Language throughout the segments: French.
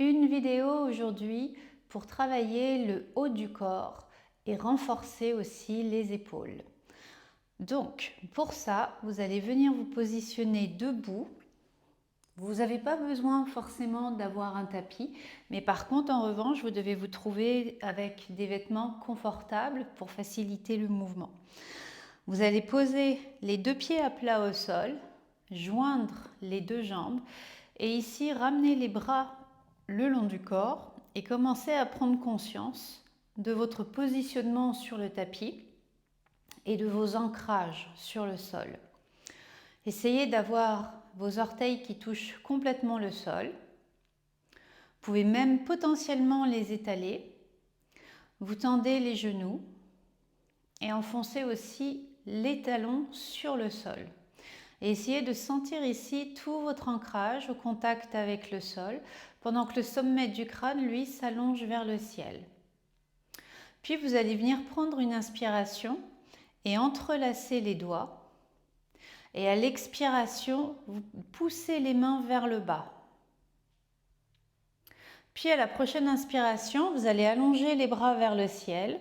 Une vidéo aujourd'hui pour travailler le haut du corps et renforcer aussi les épaules. Donc, pour ça, vous allez venir vous positionner debout. Vous n'avez pas besoin forcément d'avoir un tapis, mais par contre, en revanche, vous devez vous trouver avec des vêtements confortables pour faciliter le mouvement. Vous allez poser les deux pieds à plat au sol, joindre les deux jambes et ici ramener les bras le long du corps et commencer à prendre conscience de votre positionnement sur le tapis et de vos ancrages sur le sol. Essayez d'avoir vos orteils qui touchent complètement le sol. Vous pouvez même potentiellement les étaler. Vous tendez les genoux et enfoncez aussi les talons sur le sol. Et essayez de sentir ici tout votre ancrage au contact avec le sol, pendant que le sommet du crâne, lui, s'allonge vers le ciel. Puis vous allez venir prendre une inspiration et entrelacer les doigts. Et à l'expiration, vous poussez les mains vers le bas. Puis à la prochaine inspiration, vous allez allonger les bras vers le ciel,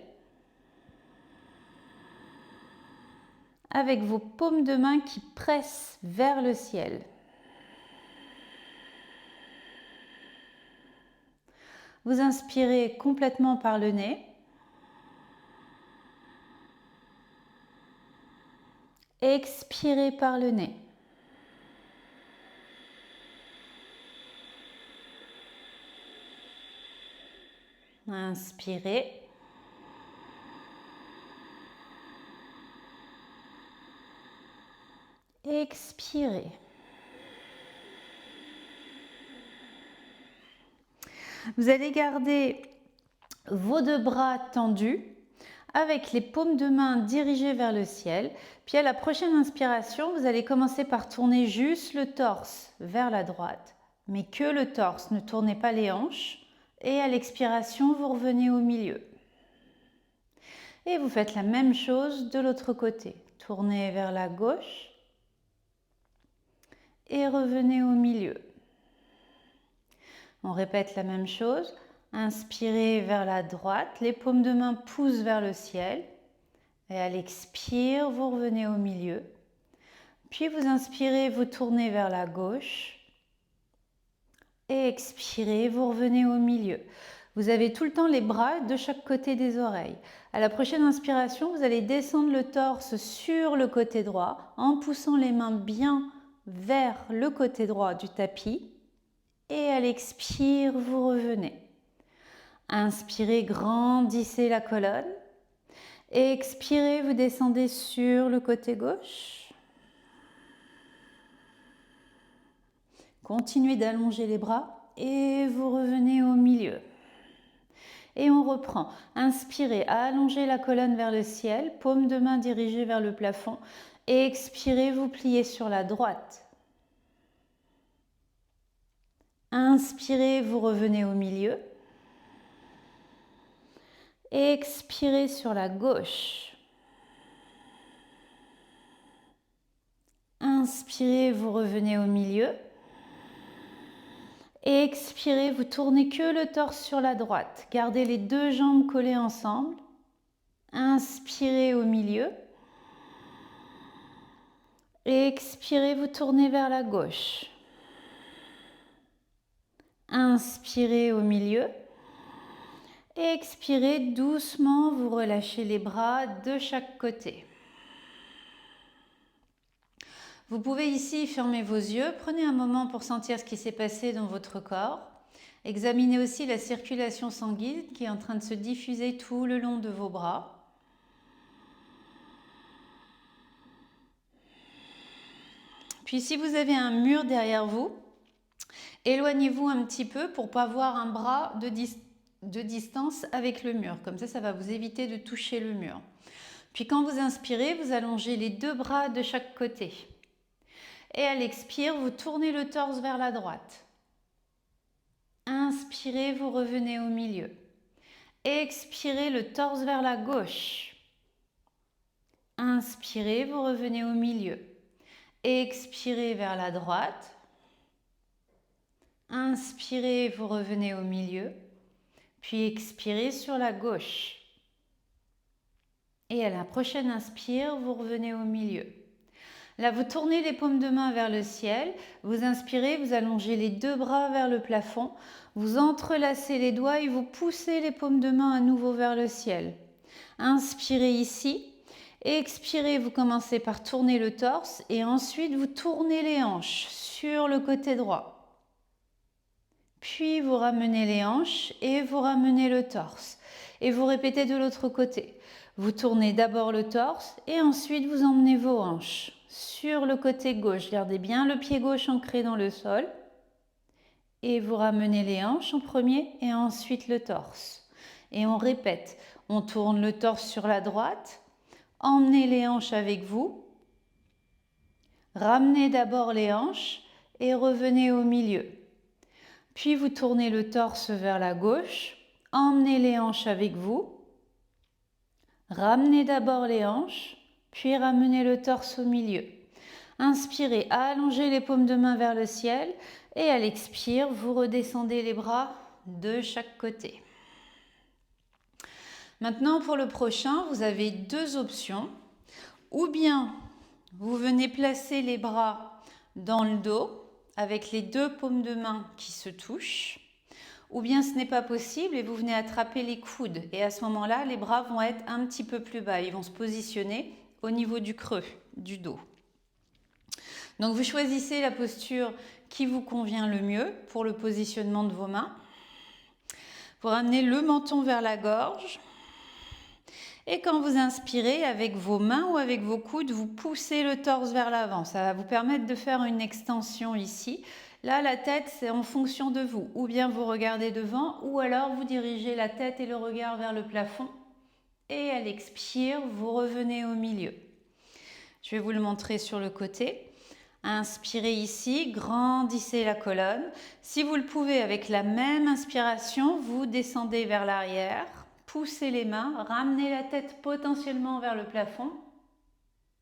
avec vos paumes de main qui pressent vers le ciel. Vous inspirez complètement par le nez. Expirez par le nez. Inspirez. Expirez. Vous allez garder vos deux bras tendus avec les paumes de main dirigées vers le ciel. Puis à la prochaine inspiration, vous allez commencer par tourner juste le torse vers la droite, mais que le torse, ne tournez pas les hanches. Et à l'expiration, vous revenez au milieu. Et vous faites la même chose de l'autre côté. Tournez vers la gauche et revenez au milieu. On répète la même chose. Inspirez vers la droite, les paumes de main poussent vers le ciel. Et à l'expire, vous revenez au milieu. Puis vous inspirez, vous tournez vers la gauche. Et expirez, vous revenez au milieu. Vous avez tout le temps les bras de chaque côté des oreilles. À la prochaine inspiration, vous allez descendre le torse sur le côté droit en poussant les mains bien vers le côté droit du tapis. Et à l'expire, vous revenez. Inspirez, grandissez la colonne. Expirez, vous descendez sur le côté gauche. Continuez d'allonger les bras et vous revenez au milieu. Et on reprend. Inspirez, allongez la colonne vers le ciel, paume de main dirigée vers le plafond. Et expirez, vous pliez sur la droite. Inspirez, vous revenez au milieu. Expirez sur la gauche. Inspirez, vous revenez au milieu. Expirez, vous tournez que le torse sur la droite. Gardez les deux jambes collées ensemble. Inspirez au milieu. Expirez, vous tournez vers la gauche. Inspirez au milieu. Expirez doucement, vous relâchez les bras de chaque côté. Vous pouvez ici fermer vos yeux, prenez un moment pour sentir ce qui s'est passé dans votre corps. Examinez aussi la circulation sanguine qui est en train de se diffuser tout le long de vos bras. Puis si vous avez un mur derrière vous, éloignez-vous un petit peu pour ne pas avoir un bras de distance avec le mur. Comme ça va vous éviter de toucher le mur. Puis quand vous inspirez, vous allongez les deux bras de chaque côté. Et à l'expire, vous tournez le torse vers la droite. Inspirez, vous revenez au milieu. Expirez, le torse vers la gauche. Inspirez, vous revenez au milieu. Expirez vers la droite. Inspirez, vous revenez au milieu. Puis expirez sur la gauche. Et à la prochaine inspire, vous revenez au milieu. Là, vous tournez les paumes de main vers le ciel. Vous inspirez, vous allongez les deux bras vers le plafond. Vous entrelacez les doigts et vous poussez les paumes de main à nouveau vers le ciel. Inspirez ici. Expirez, vous commencez par tourner le torse et ensuite vous tournez les hanches sur le côté droit. Puis vous ramenez les hanches et vous ramenez le torse. Et vous répétez de l'autre côté. Vous tournez d'abord le torse et ensuite vous emmenez vos hanches sur le côté gauche. Gardez bien le pied gauche ancré dans le sol. Et vous ramenez les hanches en premier et ensuite le torse. Et on répète. On tourne le torse sur la droite. Emmenez les hanches avec vous. Ramenez d'abord les hanches et revenez au milieu. Puis vous tournez le torse vers la gauche. Emmenez les hanches avec vous. Ramenez d'abord les hanches, puis ramenez le torse au milieu. Inspirez, allongez les paumes de main vers le ciel et à l'expire, vous redescendez les bras de chaque côté. Maintenant, pour le prochain, vous avez deux options. Ou bien, vous venez placer les bras dans le dos avec les deux paumes de main qui se touchent. Ou bien ce n'est pas possible et vous venez attraper les coudes. Et à ce moment-là, les bras vont être un petit peu plus bas. Ils vont se positionner au niveau du creux du dos. Donc vous choisissez la posture qui vous convient le mieux pour le positionnement de vos mains. Vous ramenez le menton vers la gorge. Et quand vous inspirez avec vos mains ou avec vos coudes, vous poussez le torse vers l'avant. Ça va vous permettre de faire une extension ici. Là, la tête, c'est en fonction de vous. Ou bien vous regardez devant, ou alors vous dirigez la tête et le regard vers le plafond. Et à l'expire, vous revenez au milieu. Je vais vous le montrer sur le côté. Inspirez ici, grandissez la colonne. Si vous le pouvez, avec la même inspiration, vous descendez vers l'arrière. Poussez les mains, ramenez la tête potentiellement vers le plafond.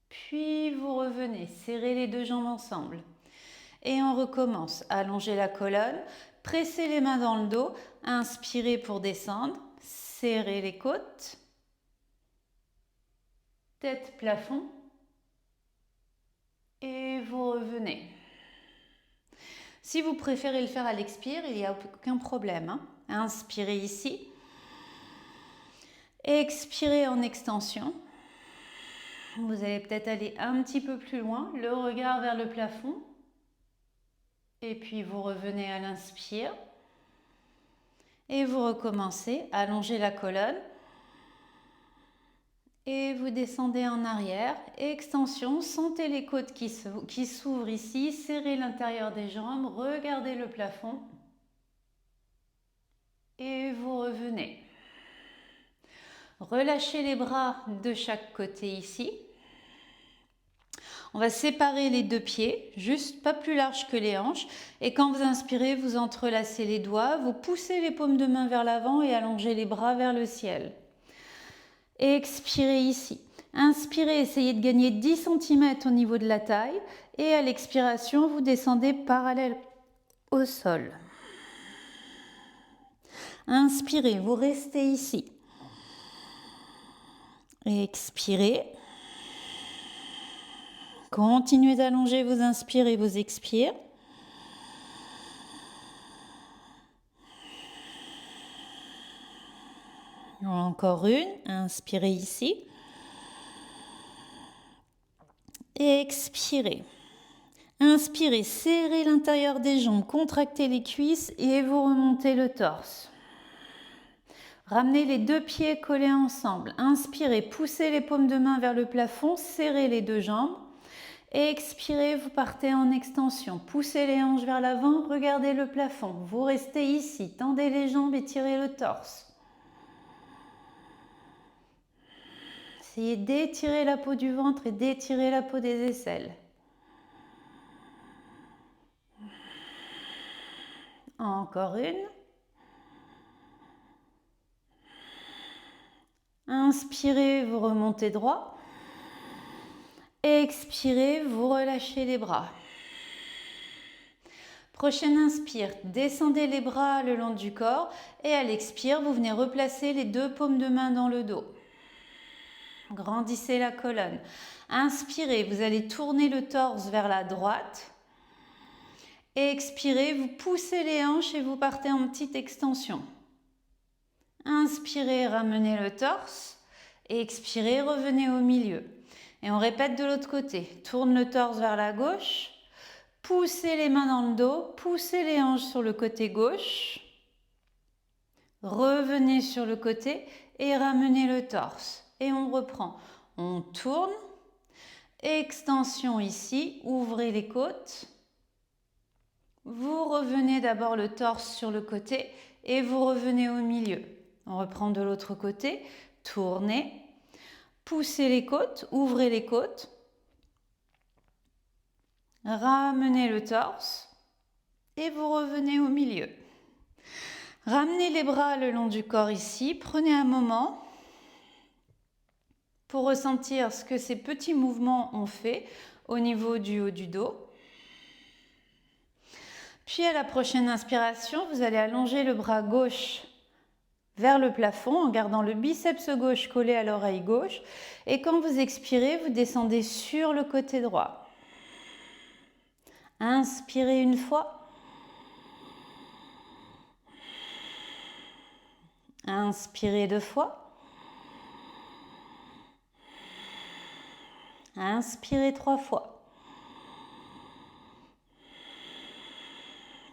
Puis vous revenez, serrez les deux jambes ensemble. Et on recommence. Allongez la colonne, pressez les mains dans le dos, inspirez pour descendre, serrez les côtes, tête plafond, et vous revenez. Si vous préférez le faire à l'expire, il n'y a aucun problème. Inspirez ici, expirez en extension. Vous allez peut-être aller un petit peu plus loin, le regard vers le plafond. Et puis vous revenez à l'inspire. Et vous recommencez, allongez la colonne. Et vous descendez en arrière. Extension, sentez les côtes qui s'ouvrent ici. Serrez l'intérieur des jambes, regardez le plafond. Et vous revenez. Relâchez les bras de chaque côté ici. On va séparer les deux pieds, juste pas plus large que les hanches. Et quand vous inspirez, vous entrelacez les doigts, vous poussez les paumes de main vers l'avant et allongez les bras vers le ciel. Expirez ici. Inspirez, essayez de gagner 10 cm au niveau de la taille. Et à l'expiration, vous descendez parallèle au sol. Inspirez, vous restez ici. Expirez. Continuez d'allonger vos inspires et vos expires. Encore une. Inspirez ici. Expirez. Inspirez, serrez l'intérieur des jambes, contractez les cuisses et vous remontez le torse. Ramenez les deux pieds collés ensemble. Inspirez, poussez les paumes de main vers le plafond, serrez les deux jambes. Expirez, vous partez en extension. Poussez les hanches vers l'avant, regardez le plafond. Vous restez ici, tendez les jambes et tirez le torse. Essayez d'étirer la peau du ventre et d'étirer la peau des aisselles. Encore une. Inspirez, vous remontez droit. Expirez, vous relâchez les bras. Prochaine inspire, descendez les bras le long du corps et à l'expire, vous venez replacer les deux paumes de main dans le dos. Grandissez la colonne. Inspirez, vous allez tourner le torse vers la droite. Et expirez, vous poussez les hanches et vous partez en petite extension. Inspirez, ramenez le torse. Et expirez, revenez au milieu. Et on répète de l'autre côté. Tourne le torse vers la gauche. Poussez les mains dans le dos. Poussez les hanches sur le côté gauche. Revenez sur le côté et ramenez le torse. Et on reprend. On tourne. Extension ici. Ouvrez les côtes. Vous revenez d'abord le torse sur le côté et vous revenez au milieu. On reprend de l'autre côté, tournez, poussez les côtes, ouvrez les côtes, ramenez le torse et vous revenez au milieu. Ramenez les bras le long du corps ici, prenez un moment pour ressentir ce que ces petits mouvements ont fait au niveau du haut du dos. Puis à la prochaine inspiration, vous allez allonger le bras gauche vers le plafond en gardant le biceps gauche collé à l'oreille gauche. Et quand vous expirez, vous descendez sur le côté droit. Inspirez une fois. Inspirez 2 fois. Inspirez 3 fois.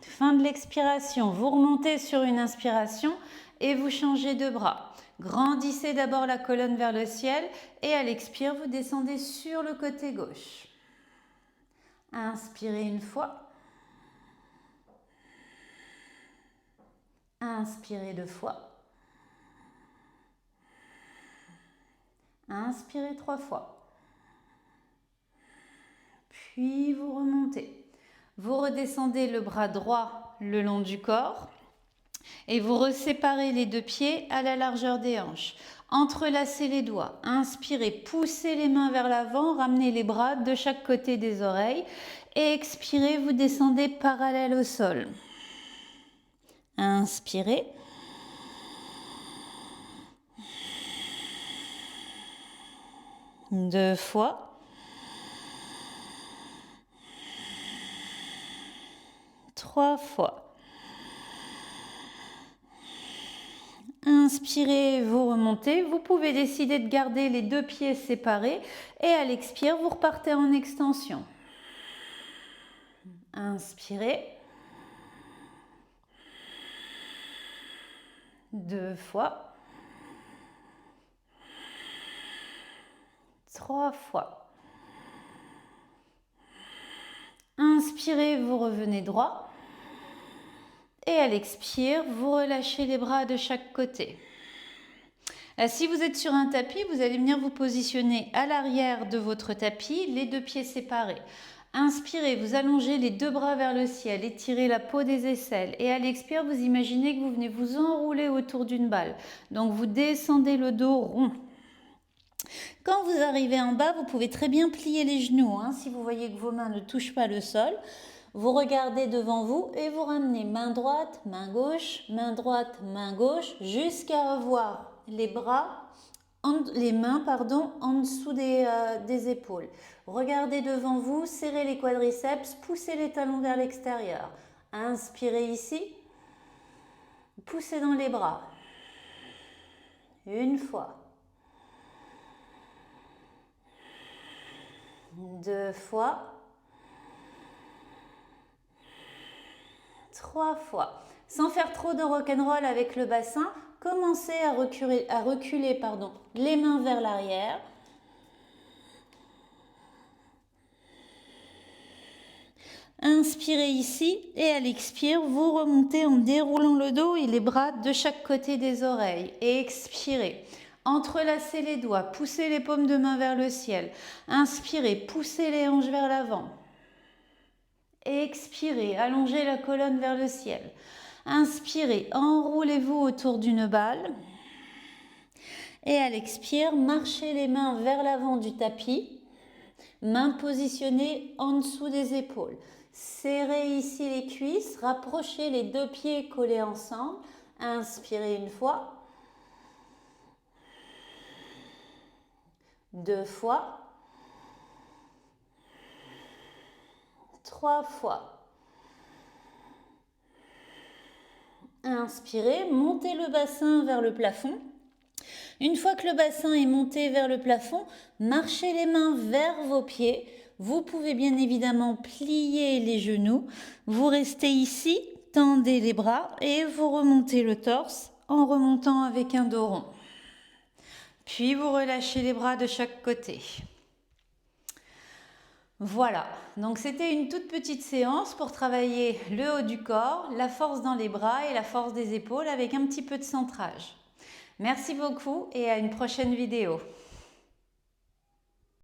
Fin de l'expiration, vous remontez sur une inspiration et vous changez de bras. Grandissez d'abord la colonne vers le ciel et à l'expire, vous descendez sur le côté gauche. Inspirez une fois. Inspirez 2 fois. Inspirez 3 fois. Puis vous remontez. Vous redescendez le bras droit le long du corps et vous reséparez les deux pieds à la largeur des hanches. Entrelacez les doigts. Inspirez, poussez les mains vers l'avant, ramenez les bras de chaque côté des oreilles et expirez, vous descendez parallèle au sol. Inspirez. Deux fois. Trois fois. Inspirez, vous remontez. Vous pouvez décider de garder les deux pieds séparés et à l'expire, vous repartez en extension. Inspirez. Deux fois. Trois fois. Inspirez, vous revenez droit. Et à l'expire, vous relâchez les bras de chaque côté. Si vous êtes sur un tapis, vous allez venir vous positionner à l'arrière de votre tapis, les deux pieds séparés. Inspirez, vous allongez les deux bras vers le ciel, étirez la peau des aisselles. Et à l'expire, vous imaginez que vous venez vous enrouler autour d'une balle. Donc vous descendez le dos rond. Quand vous arrivez en bas, vous pouvez très bien plier les genoux. Si vous voyez que vos mains ne touchent pas le sol. Vous regardez devant vous et vous ramenez main droite, main gauche, main gauche, jusqu'à revoir les mains en dessous des épaules. Regardez devant vous, serrez les quadriceps, poussez les talons vers l'extérieur. Inspirez ici, poussez dans les bras. Une fois. Deux fois. Trois fois. Sans faire trop de rock'n'roll avec le bassin, commencez à reculer les mains vers l'arrière. Inspirez ici et à l'expire, vous remontez en déroulant le dos et les bras de chaque côté des oreilles. Et expirez. Entrelacez les doigts, poussez les paumes de main vers le ciel. Inspirez, poussez les hanches vers l'avant. Expirez, allongez la colonne vers le ciel. Inspirez, enroulez-vous autour d'une balle. Et à l'expire, marchez les mains vers l'avant du tapis. Mains positionnées en dessous des épaules. Serrez ici les cuisses, rapprochez les deux pieds collés ensemble. Inspirez une fois. 2 fois. 3 fois. Inspirez, montez le bassin vers le plafond. Une fois que le bassin est monté vers le plafond, marchez les mains vers vos pieds. Vous pouvez bien évidemment plier les genoux. Vous restez ici, tendez les bras et vous remontez le torse en remontant avec un dos rond. Puis vous relâchez les bras de chaque côté. Voilà, donc c'était une toute petite séance pour travailler le haut du corps, la force dans les bras et la force des épaules avec un petit peu de centrage. Merci beaucoup et à une prochaine vidéo.